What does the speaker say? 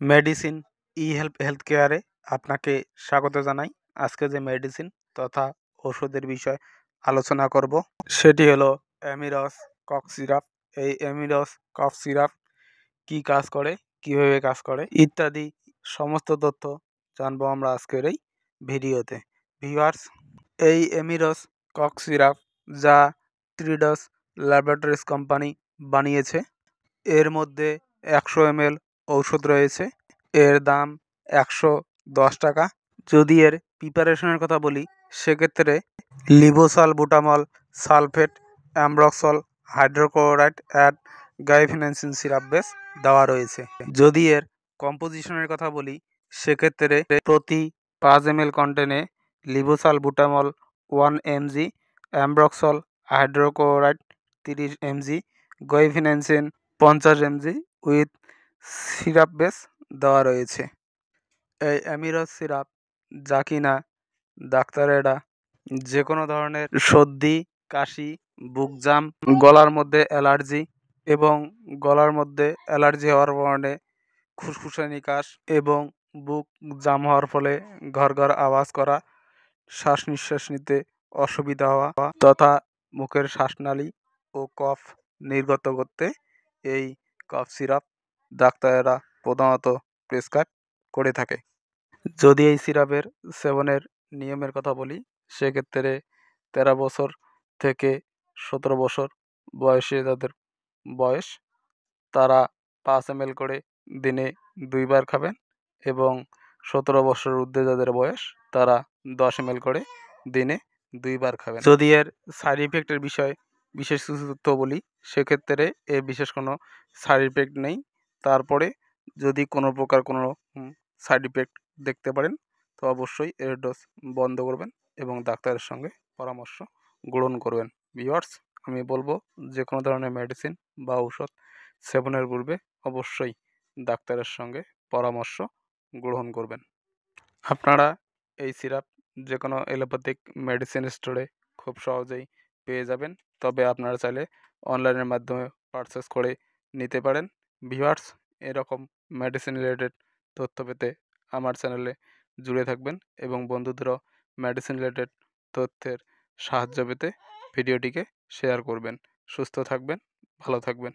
Medicine ই health কেয়ারে আপনাকে স্বাগত জানাই। আজকে যে মেডিসিন তথা ওষুধের বিষয় আলোচনা করব সেটি হলো অ্যামিরস কফ সিরাপ। এই অ্যামিরস কফ সিরাপ কি কাজ করে, কিভাবে কাজ করে ইত্যাদি সমস্ত তথ্য জানবো আমরা আজকের এই ভিডিওতে। ভিউয়ার্স, এই অ্যামিরস কফ সিরাপ যা ট্রিডস ল্যাবরেটরিজ কোম্পানি বানিয়েছে, এর মধ্যে 100 ml ঔষধ রয়েছে। এর দাম 110 টাকা। যদি এর প্রিপারেশনের কথা বলি সেক্ষেত্রে levosalbutamol sulphate, ambroxol hydrochloride and guaifenesin syrup base দেওয়া রয়েছে। যদি এর কম্পোজিশনের কথা বলি সেক্ষেত্রে প্রতি 5 ml কন্টেনে লিবোসালবুটামল 1 mg, ambroxol hydrochloride 30 mg, গাইফেনেন্সিন 50 mg with syrup base দেওয়া রয়েছে। এই অ্যামিরস সিরাপ যা কিনা ডাক্তারেরা যে কোনো ধরনের সর্দি, কাশি, বুক জাম, গলার মধ্যে অ্যালার্জি এবং গলার মধ্যে অ্যালার্জি হওয়ার কারণে খুসখুসানি কাশ এবং বুক জাম হওয়ার ফলে ঘর ঘর আওয়াজ করা, শ্বাস নিঃশ্বাস নিতে অসুবিধা হওয়া তথা মুখের শ্বাসনালী ও কফ নির্গত করতে এই কফ সিরাপ ডাক্তারেরা প্রধানত প্রেসক্রাইব করে থাকে। যদি এই সিরাপের সেবনের নিয়মের কথা বলি সেক্ষেত্রে 13 বছর থেকে 17 বছর বয়সে যাদের বয়স তারা 5 ml করে দিনে 2 বার খাবেন এবং 17 বছরের ঊর্ধ্বে যাদের বয়স তারা 10 ml করে দিনে 2 বার খাবেন। যদি এর সাইড ইফেক্টের বিষয়ে বিশেষ কিছু তথ্য বলি সেক্ষেত্রে এর বিশেষ কোনো সাইড ইফেক্ট নেই। তারপরে যদি কোনো প্রকার কোনো সাইড ইফেক্ট দেখতে পারেন তো অবশ্যই এর ডোজ বন্ধ করবেন এবং ডাক্তারের সঙ্গে পরামর্শ গ্রহণ করবেন। ভিউয়ার্স, আমি বলবো যে কোনো ধরনের মেডিসিন বা ঔষধ সেবনের পূর্বে অবশ্যই ডাক্তারের সঙ্গে পরামর্শ গ্রহণ করবেন। আপনারা এই সিরাপ যে কোনো এলোপ্যাথিক মেডিসিন স্টোরে খুব সহজেই পেয়ে যাবেন, তবে আপনারা চাইলে অনলাইনের মাধ্যমে পারচেস করে নিতে পারেন। ভিউয়ার্স, এরকম মেডিসিন রিলেটেড তথ্য পেতে আমার চ্যানেলে জুড়ে থাকবেন এবং বন্ধুদেরও মেডিসিন রিলেটেড তথ্যের সাহায্য পেতে ভিডিওটিকে শেয়ার করবেন। সুস্থ থাকবেন, ভালো থাকবেন।